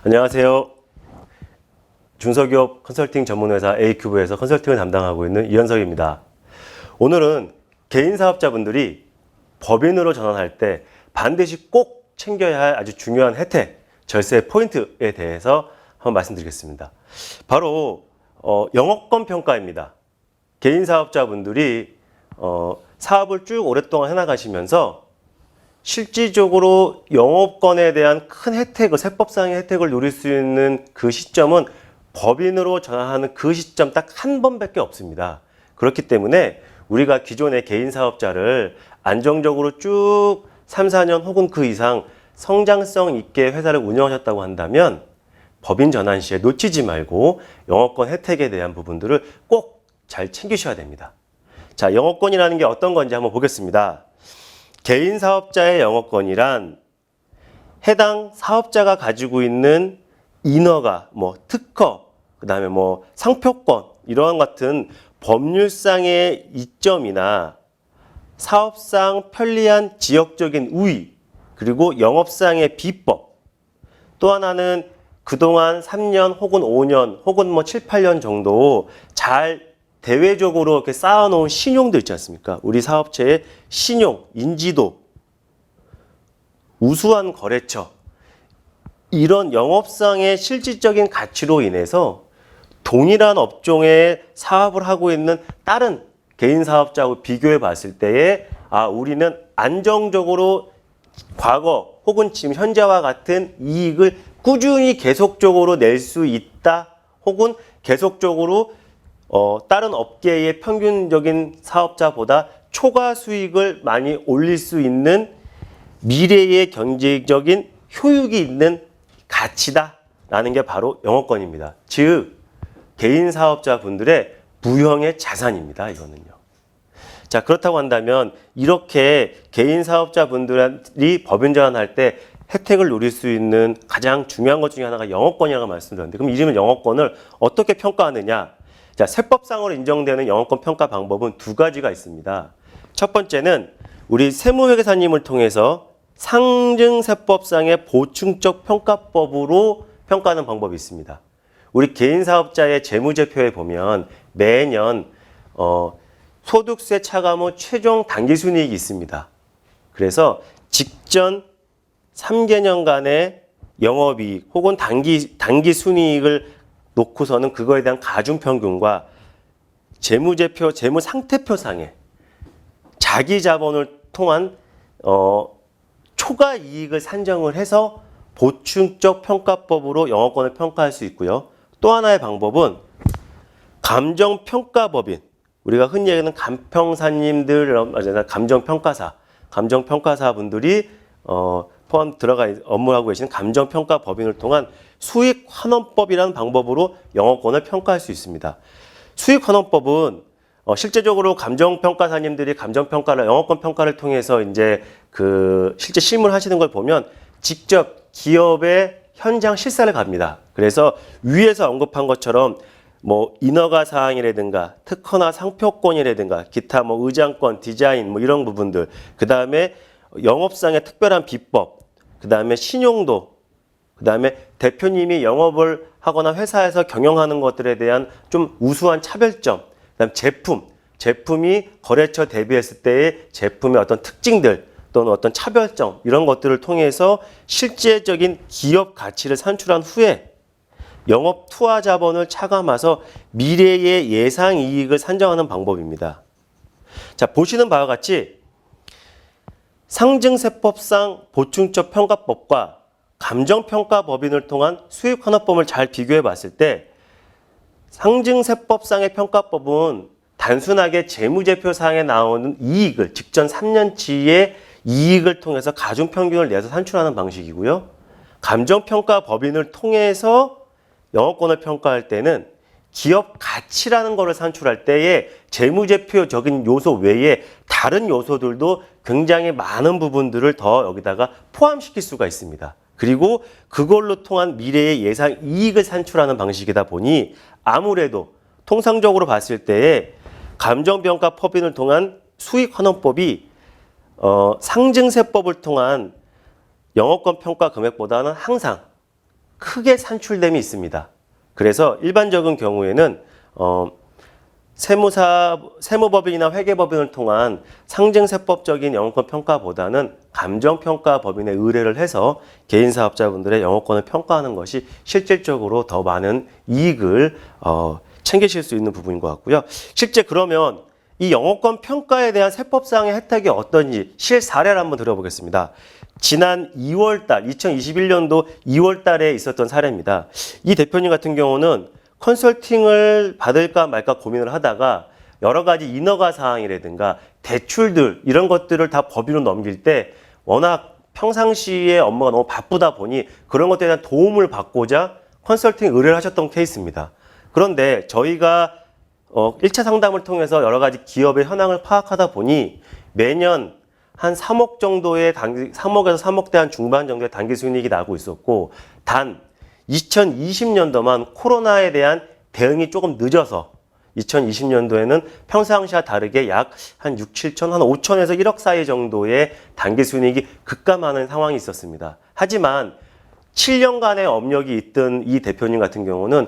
안녕하세요. 중소기업 컨설팅 전문회사 A큐브에서 컨설팅을 담당하고 있는 이현석입니다. 오늘은 개인 사업자분들이 법인으로 전환할 때 반드시 꼭 챙겨야 할 아주 중요한 혜택, 절세 포인트에 대해서 한번 말씀드리겠습니다. 바로 영업권 평가입니다. 개인 사업자분들이 사업을 쭉 오랫동안 해나가시면서 실질적으로 영업권에 대한 큰 혜택을, 세법상의 혜택을 누릴 수 있는 그 시점은 법인으로 전환하는 그 시점 딱 한 번밖에 없습니다. 그렇기 때문에 우리가 기존의 개인 사업자를 안정적으로 쭉 3, 4년 혹은 그 이상 성장성 있게 회사를 운영하셨다고 한다면 법인 전환 시에 놓치지 말고 영업권 혜택에 대한 부분들을 꼭 잘 챙기셔야 됩니다. 자, 영업권이라는 게 어떤 건지 한번 보겠습니다. 개인 사업자의 영업권이란 해당 사업자가 가지고 있는 인허가, 특허, 그 다음에 상표권, 이러한 같은 법률상의 이점이나 사업상 편리한 지역적인 우위, 그리고 영업상의 비법, 또 하나는 그동안 3년 혹은 5년 혹은 7, 8년 정도 잘 대외적으로 이렇게 쌓아놓은 신용도 있지 않습니까? 우리 사업체의 신용, 인지도, 우수한 거래처, 이런 영업상의 실질적인 가치로 인해서 동일한 업종의 사업을 하고 있는 다른 개인 사업자하고 비교해 봤을 때에 우리는 안정적으로 과거 혹은 지금 현재와 같은 이익을 꾸준히 계속적으로 낼 수 있다, 혹은 계속적으로 다른 업계의 평균적인 사업자보다 초과 수익을 많이 올릴 수 있는 미래의 경제적인 효익이 있는 가치다라는 게 바로 영업권입니다. 즉, 개인 사업자분들의 무형의 자산입니다. 이거는요. 자, 그렇다고 한다면 이렇게 개인 사업자분들이 법인 전환할 때 혜택을 누릴 수 있는 가장 중요한 것 중에 하나가 영업권이라고 말씀드렸는데, 그럼 이름은 영업권을 어떻게 평가하느냐? 자, 세법상으로 인정되는 영업권 평가 방법은 두 가지가 있습니다. 첫 번째는 우리 세무회계사님을 통해서 상증세법상의 보충적 평가법으로 평가하는 방법이 있습니다. 우리 개인 사업자의 재무제표에 보면 매년 소득세 차감 후 최종 당기순이익이 있습니다. 그래서 직전 3개년간의 영업이익 혹은 당기순이익을 놓고서는 그거에 대한 가중평균과 재무제표, 재무상태표상에 자기 자본을 통한 초과 이익을 산정을 해서 보충적 평가법으로 영업권을 평가할 수 있고요. 또 하나의 방법은 감정평가법인, 우리가 흔히 얘기하는 감평사님들, 감정평가사 분들이 포함 들어가 업무하고 계시는 감정평가법인을 통한 수익환원법이라는 방법으로 영업권을 평가할 수 있습니다. 수익환원법은 실제적으로 감정평가사님들이 영업권 평가를 통해서 이제 실제 실무를 하시는 걸 보면 직접 기업의 현장 실사를 갑니다. 그래서 위에서 언급한 것처럼 인허가 사항이라든가 특허나 상표권이라든가 기타 의장권, 디자인 이런 부분들, 그 다음에 영업상의 특별한 비법, 그 다음에 신용도, 그 다음에 대표님이 영업을 하거나 회사에서 경영하는 것들에 대한 좀 우수한 차별점, 그 다음 제품이 거래처 대비했을 때의 제품의 어떤 특징들 또는 어떤 차별점, 이런 것들을 통해서 실제적인 기업 가치를 산출한 후에 영업 투하 자본을 차감해서 미래의 예상 이익을 산정하는 방법입니다. 자, 보시는 바와 같이 상증세법상 보충적 평가법과 감정평가법인을 통한 수익환원법을 잘 비교해 봤을 때 상증세법상의 평가법은 단순하게 재무제표상에 나오는 이익을, 직전 3년치의 이익을 통해서 가중평균을 내서 산출하는 방식이고요. 감정평가법인을 통해서 영업권을 평가할 때는 기업 가치라는 것을 산출할 때에 재무제표적인 요소 외에 다른 요소들도 굉장히 많은 부분들을 더 여기다가 포함시킬 수가 있습니다. 그리고 그걸로 통한 미래의 예상 이익을 산출하는 방식이다 보니 아무래도 통상적으로 봤을 때에 감정평가법인을 통한 수익환원법이 상증세법을 통한 영업권 평가 금액보다는 항상 크게 산출됨이 있습니다. 그래서 일반적인 경우에는 세무법인이나 회계법인을 통한 상증세법적인 영업권 평가보다는 감정평가법인에 의뢰를 해서 개인사업자분들의 영업권을 평가하는 것이 실질적으로 더 많은 이익을 챙기실 수 있는 부분인 것 같고요. 실제 그러면 이 영업권 평가에 대한 세법상의 혜택이 어떤지 실사례를 한번 들어보겠습니다. 지난 2월달, 2021년도 2월달에 있었던 사례입니다. 이 대표님 같은 경우는 컨설팅을 받을까 말까 고민을 하다가 여러 가지 인허가 사항이라든가 대출들 이런 것들을 다 법인으로 넘길 때 워낙 평상시에 업무가 너무 바쁘다 보니 그런 것들에 대한 도움을 받고자 컨설팅 의뢰를 하셨던 케이스입니다. 그런데 저희가 1차 상담을 통해서 여러 가지 기업의 현황을 파악하다 보니 매년 한 3억 정도의 3억에서 3억대 한 중반 정도의 단기 순이익이 나고 있었고 단 2020년도만 코로나에 대한 대응이 조금 늦어서 2020년도에는 평상시와 다르게 약 한 6, 7천, 한 5천에서 1억 사이 정도의 단기 순이익이 급감하는 상황이 있었습니다. 하지만 7년간의 업력이 있던 이 대표님 같은 경우는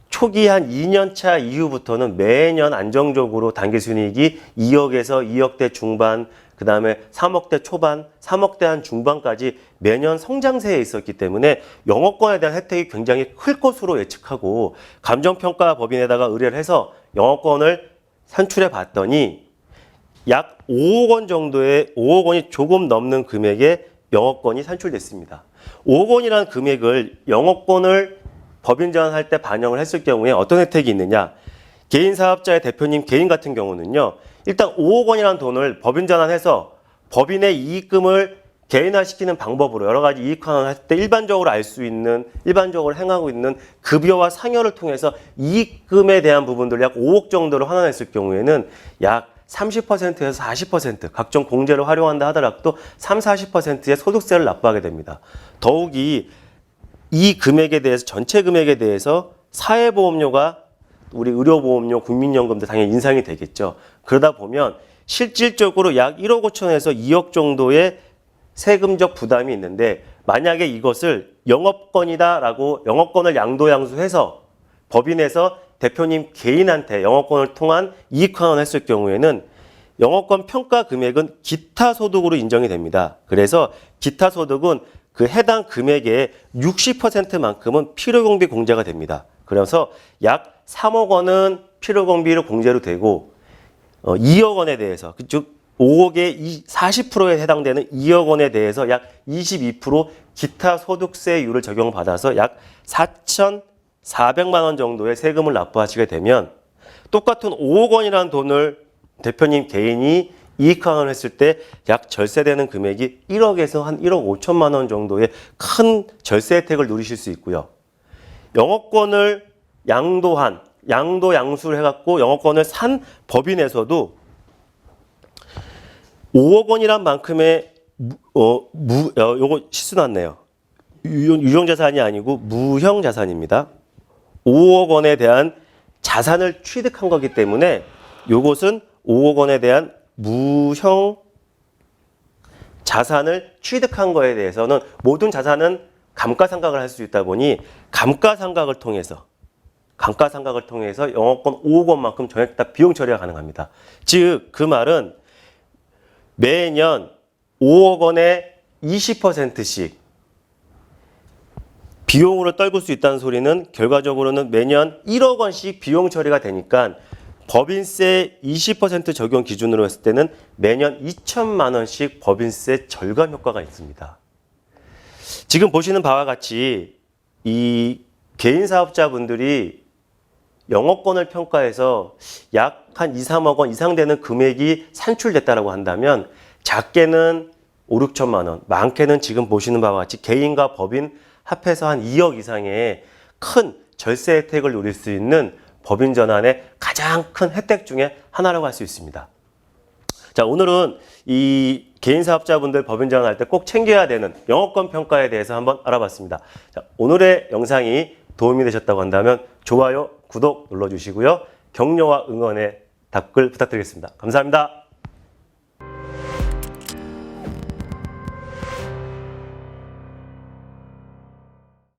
초기 한 2년 차 이후부터는 매년 안정적으로 단기 순이익이 2억에서 2억대 중반, 그 다음에 3억대 초반, 3억대 한 중반까지 매년 성장세에 있었기 때문에 영업권에 대한 혜택이 굉장히 클 것으로 예측하고 감정평가법인에다가 의뢰를 해서 영업권을 산출해 봤더니 약 5억 원 정도의 5억 원이 조금 넘는 금액의 영업권이 산출됐습니다. 5억 원이라는 금액을 영업권을 법인 전환할 때 반영을 했을 경우에 어떤 혜택이 있느냐? 개인 사업자의 대표님 개인 같은 경우는요. 일단 5억 원이라는 돈을 법인 전환해서 법인의 이익금을 개인화시키는 방법으로 여러 가지 이익환원을 할 때 일반적으로 알 수 있는, 일반적으로 행하고 있는 급여와 상여를 통해서 이익금에 대한 부분들 약 5억 정도를 환원했을 경우에는 약 30%에서 40% 각종 공제를 활용한다 하더라도 3, 40%의 소득세를 납부하게 됩니다. 더욱이 이 금액에 대해서 전체 금액에 대해서 사회보험료가 우리 의료보험료, 국민연금도 당연히 인상이 되겠죠. 그러다 보면 실질적으로 약 1억 5천에서 2억 정도의 세금적 부담이 있는데 만약에 이것을 영업권이다라고 영업권을 양도양수해서 법인에서 대표님 개인한테 영업권을 통한 이익환원을 했을 경우에는 영업권 평가 금액은 기타 소득으로 인정이 됩니다. 그래서 기타 소득은 그 해당 금액의 60%만큼은 필요경비 공제가 됩니다. 그래서 약 3억 원은 필요경비로 공제로 되고 2억 원에 대해서 즉 5억의 40%에 해당되는 2억 원에 대해서 약 22% 기타 소득세율을 적용받아서 약 4,400만 원 정도의 세금을 납부하시게 되면 똑같은 5억 원이라는 돈을 대표님 개인이 이익환원을 했을 때 약 절세되는 금액이 1억에서 한 1억 5천만 원 정도의 큰 절세 혜택을 누리실 수 있고요. 영업권을 양도양수를 해갖고 영업권을 산 법인에서도 5억 원이란 만큼의 요거 실수 났네요. 유형자산이 아니고 무형자산입니다. 5억 원에 대한 자산을 취득한 거기 때문에 요것은 5억 원에 대한 무형 자산을 취득한 거에 대해서는 모든 자산은 감가상각을 할 수 있다 보니 감가상각을 통해서 영업권 5억 원만큼 전액 다 비용 처리가 가능합니다. 즉 그 말은 매년 5억 원의 20%씩 비용으로 떨굴 수 있다는 소리는 결과적으로는 매년 1억 원씩 비용 처리가 되니까 법인세 20% 적용 기준으로 했을 때는 매년 2천만 원씩 법인세 절감 효과가 있습니다. 지금 보시는 바와 같이 이 개인 사업자분들이 영업권을 평가해서 약 한 2, 3억 원 이상 되는 금액이 산출됐다고 한다면 작게는 5, 6천만 원, 많게는 지금 보시는 바와 같이 개인과 법인 합해서 한 2억 이상의 큰 절세 혜택을 누릴 수 있는 법인 전환의 가장 큰 혜택 중에 하나라고 할 수 있습니다. 자, 오늘은 이 개인 사업자분들 법인 전환할 때 꼭 챙겨야 되는 영업권 평가에 대해서 한번 알아봤습니다. 자, 오늘의 영상이 도움이 되셨다고 한다면 좋아요, 구독 눌러주시고요. 격려와 응원의 답글 부탁드리겠습니다. 감사합니다.